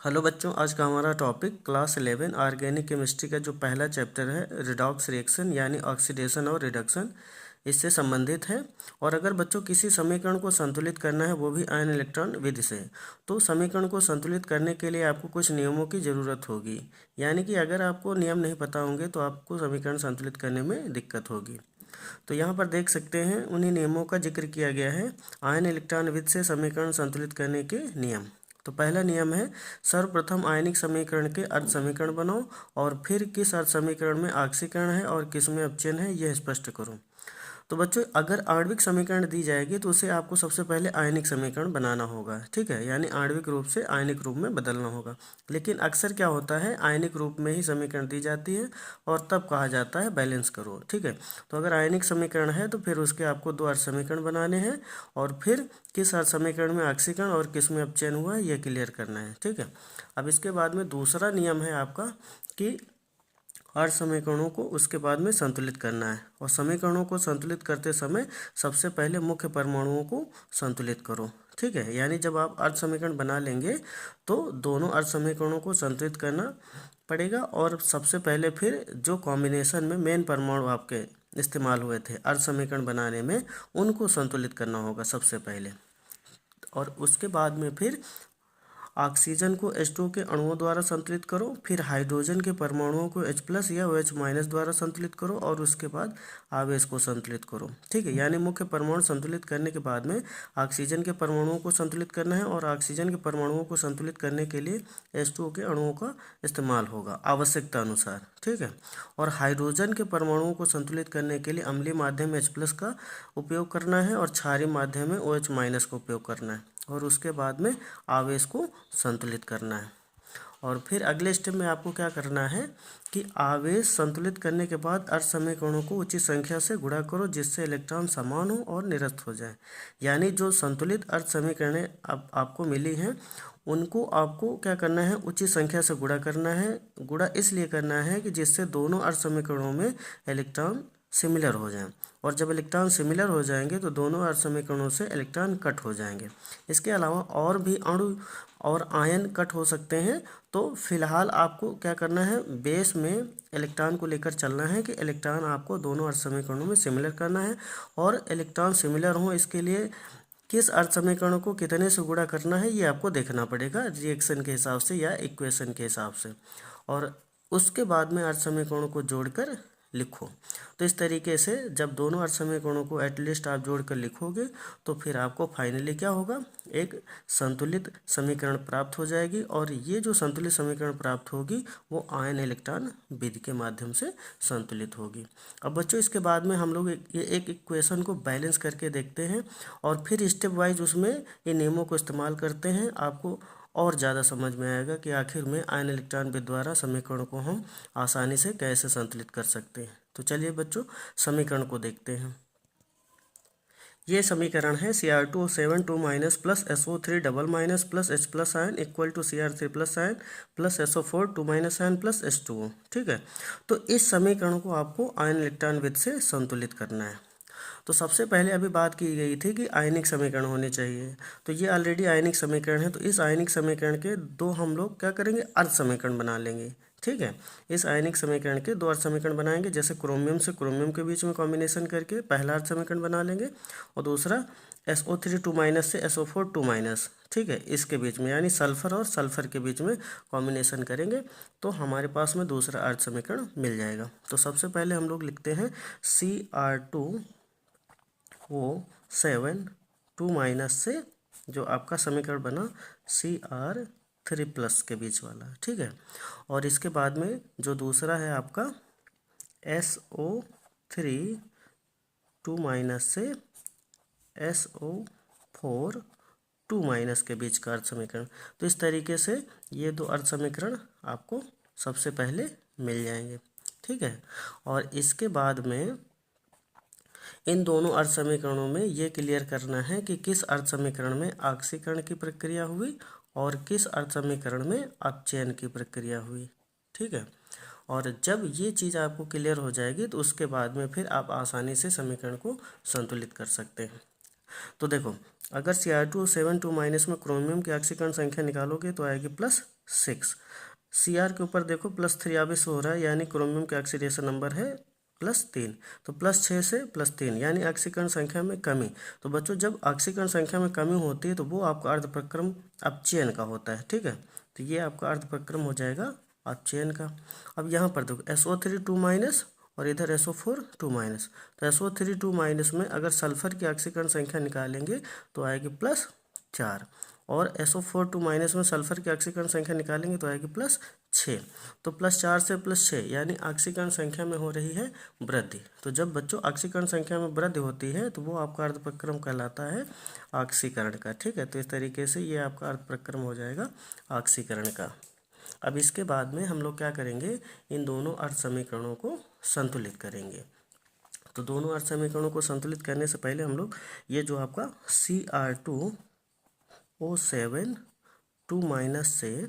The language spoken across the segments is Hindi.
हेलो बच्चों, आज का हमारा टॉपिक क्लास 11 ऑर्गेनिक केमिस्ट्री का जो पहला चैप्टर है रिडॉक्स रिएक्शन यानी ऑक्सीडेशन और रिडक्शन, इससे संबंधित है। और अगर बच्चों किसी समीकरण को संतुलित करना है वो भी आयन इलेक्ट्रॉन विधि से, तो समीकरण को संतुलित करने के लिए आपको कुछ नियमों की ज़रूरत होगी। यानी कि अगर आपको नियम नहीं पता होंगे तो आपको समीकरण संतुलित करने में दिक्कत होगी। तो यहाँ पर देख सकते हैं उन्हीं नियमों का जिक्र किया गया है, आयन इलेक्ट्रॉन विधि से समीकरण संतुलित करने के नियम। तो पहला नियम है, सर्वप्रथम आयनिक समीकरण के अर्ध समीकरण बनाओ और फिर किस अर्ध समीकरण में ऑक्सीकरण है और किस में अपचयन है यह स्पष्ट करो। तो बच्चों, अगर आणविक समीकरण दी जाएगी तो उसे आपको सबसे पहले आयनिक समीकरण बनाना होगा, ठीक है, यानी आणविक रूप से आयनिक रूप में बदलना होगा। लेकिन अक्सर क्या होता है, आयनिक रूप में ही समीकरण दी जाती है और तब कहा जाता है बैलेंस करो, ठीक है। तो अगर आयनिक समीकरण है तो फिर उसके आपको दो अर्ध समीकरण बनाने हैं और फिर किस अर्ध समीकरण में ऑक्सीकरण और किस में अपचयन हुआ है यह क्लियर करना है, ठीक है। अब इसके बाद में दूसरा नियम है आपका कि हर समीकरणों को उसके बाद में संतुलित करना है। और समीकरणों को संतुलित करते समय सबसे पहले मुख्य परमाणुओं को संतुलित करो, ठीक है। यानी जब आप अर्ध समीकरण बना लेंगे तो दोनों अर्ध समीकरणों को संतुलित करना पड़ेगा और सबसे पहले फिर जो कॉम्बिनेशन में मेन परमाणु आपके इस्तेमाल हुए थे अर्ध समीकरण बनाने में, उनको संतुलित करना होगा सबसे पहले। और उसके बाद में फिर ऑक्सीजन को H2 के अणुओं द्वारा संतुलित करो, फिर हाइड्रोजन के परमाणुओं को H+ या OH- द्वारा संतुलित करो और उसके बाद आवेश को संतुलित करो, ठीक है। यानी मुख्य परमाणु संतुलित करने के बाद में ऑक्सीजन के परमाणुओं को संतुलित करना है और ऑक्सीजन के परमाणुओं को संतुलित करने के लिए H2 के अणुओं का इस्तेमाल होगा आवश्यकता अनुसार, ठीक है। और हाइड्रोजन के परमाणुओं को संतुलित करने के लिए अम्लीय माध्यम में H+ का उपयोग करना है और क्षारीय माध्यम में OH- का उपयोग करना है और उसके बाद में आवेश को संतुलित करना है। और फिर अगले स्टेप में आपको क्या करना है कि आवेश संतुलित करने के बाद अर्ध समीकरणों को उचित संख्या से गुणा करो जिससे इलेक्ट्रॉन समान हो और निरस्त हो जाए। यानी जो संतुलित अर्ध समीकरणें आपको मिली हैं उनको आपको क्या करना है, उचित संख्या से गुणा करना है। गुणा इसलिए करना है कि जिससे दोनों अर्ध समीकरणों में इलेक्ट्रॉन सिमिलर हो जाएं। और जब इलेक्ट्रॉन सिमिलर हो जाएंगे तो दोनों अर्ध समीकरणों से इलेक्ट्रॉन कट हो जाएंगे। इसके अलावा और भी अणु और आयन कट हो सकते हैं। तो फिलहाल आपको क्या करना है, बेस में इलेक्ट्रॉन को लेकर चलना है कि इलेक्ट्रॉन आपको दोनों अर्ध समीकरणों में सिमिलर करना है। और इलेक्ट्रॉन सिमिलर हो इसके लिए किस अर्ध समीकरणों को कितने से गुणा करना है ये आपको देखना पड़ेगा रिएक्शन के हिसाब से या इक्वेशन के हिसाब से। और उसके बाद में अर्ध समीकरणों को जोड़कर लिखो। तो इस तरीके से जब दोनों अर्ध समीकरणों को एटलीस्ट आप जोड़कर लिखोगे तो फिर आपको फाइनली क्या होगा, एक संतुलित समीकरण प्राप्त हो जाएगी। और ये जो संतुलित समीकरण प्राप्त होगी वो आयन इलेक्ट्रॉन विधि के माध्यम से संतुलित होगी। अब बच्चों इसके बाद में हम लोग ये एक इक्वेशन को बैलेंस करके देखते हैं और फिर स्टेप वाइज उसमें ये नियमों को इस्तेमाल करते हैं। आपको और ज़्यादा समझ में आएगा कि आखिर में आयन इलेक्ट्रॉन विधि द्वारा समीकरण को हम आसानी से कैसे संतुलित कर सकते हैं। तो चलिए बच्चों समीकरण को देखते हैं। ये समीकरण है Cr2O7 2 minus plus SO3 double minus plus H+ ion equal to Cr3+ ion plus SO4 2 minus ion plus H2O, ठीक है। तो इस समीकरण को आपको आयन इलेक्ट्रॉन विधि से संतुलित करना है। तो सबसे पहले अभी बात की गई थी कि आयनिक समीकरण होने चाहिए। तो ये ऑलरेडी आयनिक समीकरण है, तो इस आयनिक समीकरण के दो हम लोग क्या करेंगे, अर्ध समीकरण बना लेंगे, ठीक है। इस आयनिक समीकरण के दो अर्ध समीकरण बनाएंगे, जैसे क्रोमियम से क्रोमियम के बीच में कॉम्बिनेशन करके पहला अर्ध समीकरण बना लेंगे और दूसरा SO3 2 माइनस से SO4 2 माइनस, ठीक है, इसके बीच में यानी सल्फर और सल्फर के बीच में कॉम्बिनेशन करेंगे तो हमारे पास में दूसरा अर्ध समीकरण मिल जाएगा। तो सबसे पहले हम लोग लिखते हैं Cr2O7 2 माइनस से जो आपका समीकरण बना Cr3+ के बीच वाला, ठीक है। और इसके बाद में जो दूसरा है आपका SO3 2 माइनस से SO4 2 माइनस के बीच का अर्ध समीकरण। तो इस तरीके से ये दो अर्ध समीकरण आपको सबसे पहले मिल जाएंगे, ठीक है। और इसके बाद में इन दोनों अर्ध समीकरणों में ये क्लियर करना है कि किस अर्ध समीकरण में ऑक्सीकरण की प्रक्रिया हुई और किस अर्ध समीकरण में अपचयन की प्रक्रिया हुई, ठीक है। और जब ये चीज़ आपको क्लियर हो जाएगी तो उसके बाद में फिर आप आसानी से समीकरण को संतुलित कर सकते हैं। तो देखो, अगर Cr2O7 2 माइनस में क्रोमियम की ऑक्सीकरण संख्या निकालोगे तो आएगी 6। Cr के ऊपर देखो +3 आवेश हो रहा है, यानी क्रोमियम का ऑक्सीडेशन नंबर है +3। तो +6 से +3 यानी ऑक्सीकरण संख्या में कमी। तो बच्चों जब ऑक्सीकरण संख्या में कमी होती है तो वो आपका अर्धप्रक्रम अपचयन का होता है, ठीक है। तो ये आपका अर्धप्रक्रम हो जाएगा अपचयन का। अब यहाँ पर देखो SO3 2- और इधर SO4 2-। तो SO3 2- में अगर सल्फर की ऑक्सीकरण संख्या निकालेंगे तो आएगी +4, और SO4 2- में सल्फर की ऑक्सीकरण संख्या निकालेंगे तो आएगी +6। तो +4 से +6 यानी ऑक्सीकरण संख्या में हो रही है वृद्धि। तो जब बच्चों ऑक्सीकरण संख्या में वृद्धि होती है तो वो आपका अर्धप्रक्रम कहलाता है ऑक्सीकरण का, ठीक है। तो इस तरीके से ये आपका अर्धप्रक्रम हो जाएगा ऑक्सीकरण का। अब इसके बाद में हम लोग क्या करेंगे, इन दोनों अर्ध समीकरणों को संतुलित करेंगे। तो दोनों अर्ध समीकरणों को संतुलित करने से पहले हम लोग ये जो आपका Cr2O7 2- से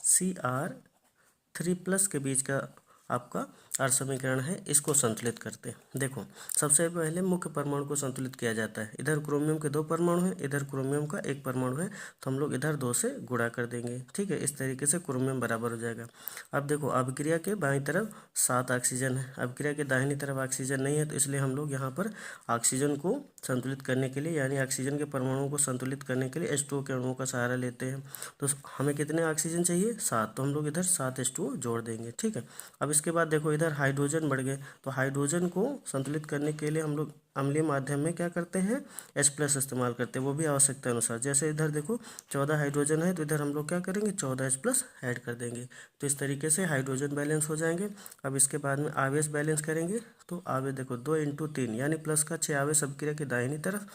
Cr3+ के बीच का आपका अर्ध समीकरण है, इसको संतुलित करते हैं। देखो सबसे पहले मुख्य परमाणु को संतुलित किया जाता है। इधर क्रोमियम के 2 परमाणु हैं, इधर क्रोमियम का 1 परमाणु है, तो हम लोग इधर 2 से गुणा कर देंगे, ठीक है। इस तरीके से क्रोमियम बराबर हो जाएगा। अब देखो अभिक्रिया के बाईं तरफ 7 ऑक्सीजन है, अभिक्रिया के दाहिनी तरफ ऑक्सीजन नहीं है, तो इसलिए हम लोग यहाँ पर ऑक्सीजन को संतुलित करने के लिए यानी ऑक्सीजन के परमाणुओं को संतुलित करने के लिए H2O के अणुओं का सहारा लेते हैं। तो हमें कितने ऑक्सीजन चाहिए, 7, तो हम लोग इधर 7 H2O जोड़ देंगे, ठीक है। अब इसके बाद देखो इधर हाइड्रोजन बढ़ गए, तो हाइड्रोजन को संतुलित करने के लिए हम लोग अम्लीय माध्यम में क्या करते हैं, H+ इस्तेमाल करते हैं, वो भी आवश्यकता अनुसार। जैसे इधर देखो 14 हाइड्रोजन है, तो इधर हम लोग क्या करेंगे 14 H+ ऐड कर देंगे। तो इस तरीके से हाइड्रोजन बैलेंस हो जाएंगे। अब इसके बाद में आवेश बैलेंस करेंगे, तो आवेश देखो 2 × 3 यानी प्लस का 6 आवेश अभिक्रिया की दाहिनी तरफ,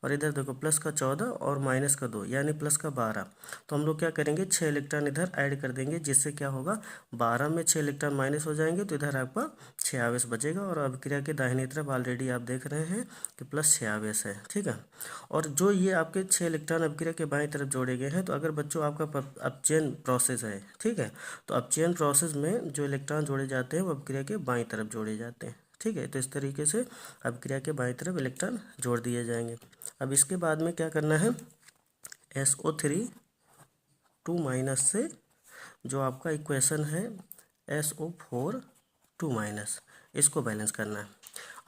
और इधर देखो प्लस का 14 और माइनस का 2 यानी प्लस का 12। तो हम लोग क्या करेंगे 6 इलेक्ट्रॉन इधर ऐड कर देंगे, जिससे क्या होगा 12 में 6 इलेक्ट्रॉन माइनस हो जाएंगे, तो इधर आपका 6 आवेश बचेगा। और अभिक्रिया के दाहिनी तरफ ऑलरेडी आप देख रहे हैं कि +6 आवेश है, ठीक है। और जो ये आपके 6 इलेक्ट्रॉन अभिक्रिया के बाईं तरफ जोड़े गए हैं, तो अगर बच्चों आपका अपचयन प्रोसेस है, ठीक है, तो अपचयन प्रोसेस में जो इलेक्ट्रॉन जोड़े जाते हैं वो अभिक्रिया के बाईं तरफ जोड़े जाते हैं, ठीक है। तो इस तरीके से अभिक्रिया के बाईं तरफ इलेक्ट्रॉन जोड़ दिए जाएंगे। अब इसके बाद में क्या करना है, SO3 2- से जो आपका इक्वेशन है SO4 2- इसको बैलेंस करना है।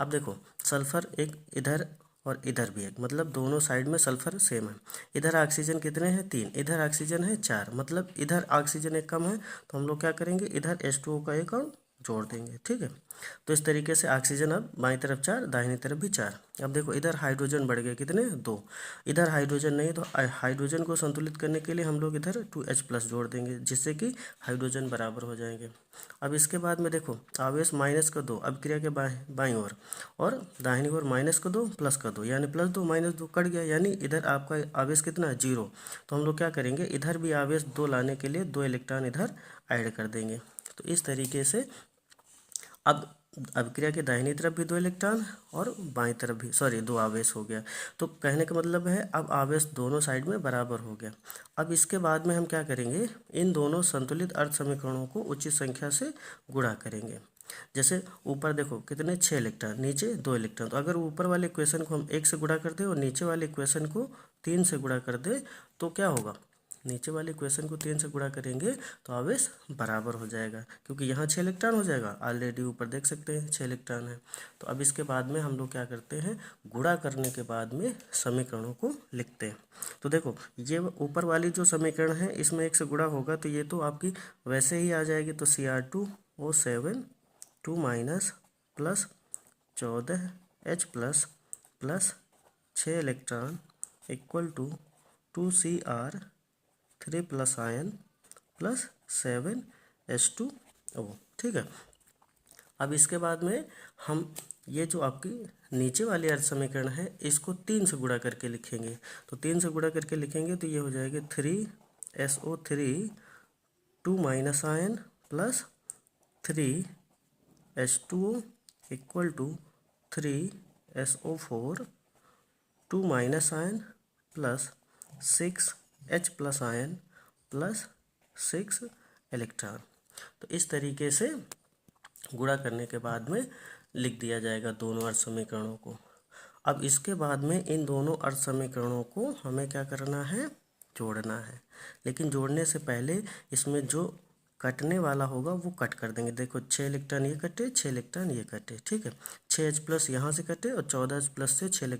अब देखो सल्फर एक इधर और इधर भी एक, मतलब दोनों साइड में सल्फर सेम है। इधर ऑक्सीजन कितने हैं 3, इधर ऑक्सीजन है 4, मतलब इधर ऑक्सीजन एक कम है, तो हम लोग क्या करेंगे इधर H2O का एक अणु जोड़ देंगे, ठीक है। तो इस तरीके से ऑक्सीजन अब बाईं तरफ 4, दाहिनी तरफ भी 4। अब देखो इधर हाइड्रोजन बढ़ गए कितने 2, इधर हाइड्रोजन नहीं, तो हाइड्रोजन को संतुलित करने के लिए हम लोग इधर 2H+ जोड़ देंगे, जिससे कि हाइड्रोजन बराबर हो जाएंगे। अब इसके बाद में देखो आवेश -2 अभिक्रिया के बाईं ओर, और दाहिनी ओर -2 +2 यानी +2 -2 कट गया, यानी इधर आपका आवेश कितना है 0। तो हम लोग क्या करेंगे इधर भी आवेश 2 लाने के लिए 2 इलेक्ट्रॉन इधर ऐड कर देंगे। तो इस तरीके से अब अभिक्रिया के दाहिनी तरफ भी 2 इलेक्ट्रॉन और बाईं तरफ भी 2 आवेश हो गया। तो कहने का मतलब है अब आवेश दोनों साइड में बराबर हो गया। अब इसके बाद में हम क्या करेंगे, इन दोनों संतुलित अर्ध समीकरणों को उचित संख्या से गुणा करेंगे। जैसे ऊपर देखो कितने 6 इलेक्ट्रॉन, नीचे 2 इलेक्ट्रॉन, तो अगर ऊपर वाले इक्वेशन को हम 1 से गुणा कर दें और नीचे वाले इक्वेशन को 3 से गुणा कर दें, तो क्या होगा, नीचे वाले इक्वेशन को 3 से गुणा करेंगे तो आवेश बराबर हो जाएगा, क्योंकि यहाँ 6 इलेक्ट्रॉन हो जाएगा, ऑलरेडी ऊपर देख सकते हैं 6 इलेक्ट्रॉन है। तो अब इसके बाद में हम लोग क्या करते हैं, गुणा करने के बाद में समीकरणों को लिखते हैं। तो देखो ये ऊपर वाली जो समीकरण है इसमें 1 से गुणा होगा, तो ये तो आपकी वैसे ही आ जाएगी। तो Cr2O7 2- plus 14H+ plus 6 electron equal to 2Cr3+ ion plus 7H2O, ठीक है। अब इसके बाद में हम ये जो आपकी नीचे वाली अर्ध समीकरण है इसको 3 से गुणा करके लिखेंगे। तो 3 से गुणा करके लिखेंगे तो ये हो जाएगा 3SO3 2- ion plus 3H2O equal to 3SO4 2- ion plus 6H+ ion plus 6 electron. तो इस तरीके से गुणा करने के बाद में लिख दिया जाएगा दोनों अर्ध समीकरणों को। अब इसके बाद में इन दोनों अर्ध समीकरणों को हमें क्या करना है, जोड़ना है। लेकिन जोड़ने से पहले इसमें जो कटने वाला होगा वो कट कर देंगे। देखो 6 इलेक्ट्रॉन ये कटे, 6 इलेक्ट्रॉन ये कटे, ठीक है। 6H+ यहाँ से कटे और 14H+ से 6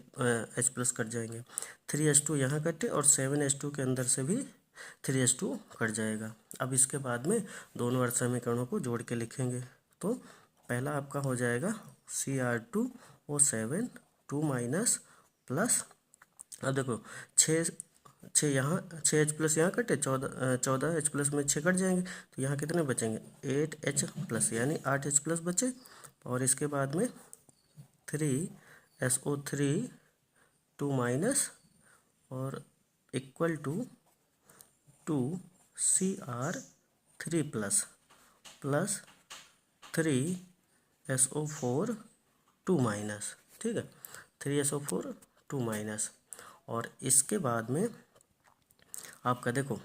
H+ कट जाएंगे। 3H2 यहाँ कटे और 7H2 के अंदर से भी 3H2 कट जाएगा। अब इसके बाद में दोनों अर्ध समीकरणों को जोड़ के लिखेंगे। तो पहला आपका हो जाएगा Cr2O7 2 माइनस प्लस, अब देखो 6 यहाँ 6H+ यहाँ कटे, 14H+ में 6 कट जाएंगे, तो यहाँ कितने बचेंगे 8H+ यानी 8H+ बचे। और इसके बाद में 3SO3 2 माइनस और equal to 2Cr3 plus 3SO4 2 minus, ठीक है, 3SO4 2 माइनस। और इसके बाद में आपका देखो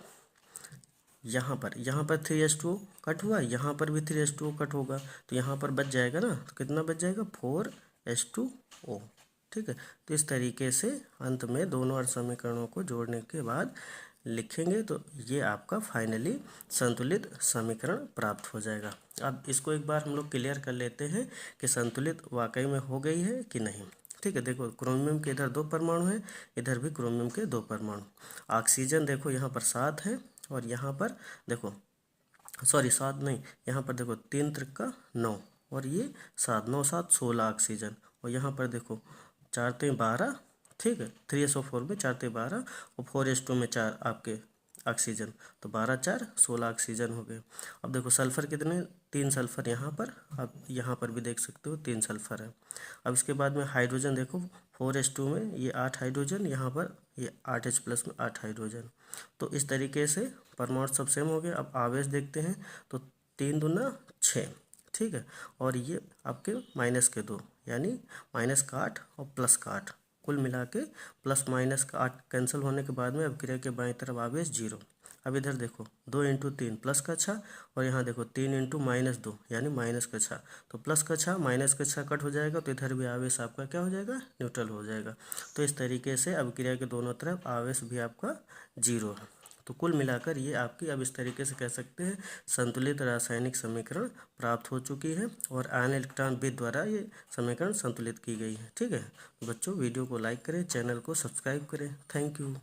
यहाँ पर 3H2 कट हुआ, यहाँ पर भी 3H2 कट होगा, तो यहाँ पर बच जाएगा ना, तो कितना बच जाएगा 4H2O, ठीक है। तो इस तरीके से अंत में दोनों अर्ध समीकरणों को जोड़ने के बाद लिखेंगे तो ये आपका फाइनली संतुलित समीकरण प्राप्त हो जाएगा। अब इसको एक बार हम लोग क्लियर कर लेते हैं कि संतुलित वाकई में हो गई है कि नहीं, ठीक है। देखो क्रोमियम के इधर 2 परमाणु हैं, इधर भी क्रोमियम के 2 परमाणु। ऑक्सीजन देखो यहाँ पर 7 है और यहाँ पर देखो, सॉरी 7 नहीं, यहाँ पर देखो 3 त्रिका 9 और ये 7 9 7 16 ऑक्सीजन। और यहाँ पर देखो 4 3 12, ठीक है, 3SO4 में 4 3 12 और 4H2 में 4 आपके ऑक्सीजन, तो 12 4 16 ऑक्सीजन हो गए। अब देखो सल्फर कितने, 3 सल्फर यहाँ पर, अब यहाँ पर भी देख सकते हो 3 सल्फर है। अब इसके बाद में हाइड्रोजन देखो 4H2 में ये 8 हाइड्रोजन, यहाँ पर ये 8H+ में 8 हाइड्रोजन। तो इस तरीके से परमाणु सब सेम हो गए। अब आवेश देखते हैं तो 3 दूना 6, ठीक है, और ये आपके माइनस के 2 यानी माइनस का 8 और प्लस का 8, कुल मिला के प्लस माइनस का 8 कैंसिल होने के बाद में अभिक्रिया के बाईं तरफ आवेश 0। अब इधर देखो 2 × 3 प्लस का 6 और यहाँ देखो 3 × -2 यानी माइनस का 6, तो प्लस का 6 माइनस का 6 कट हो जाएगा, तो इधर भी आवेश आपका क्या हो जाएगा न्यूट्रल हो जाएगा। तो इस तरीके से अभिक्रिया के दोनों तरफ आवेश भी आपका 0 है। तो कुल मिलाकर ये आपकी अब इस तरीके से कह सकते हैं संतुलित रासायनिक समीकरण प्राप्त हो चुकी है और आयन इलेक्ट्रॉन विधि द्वारा ये समीकरण संतुलित की गई है, ठीक है। बच्चों वीडियो को लाइक करें, चैनल को सब्सक्राइब करें। Thank you.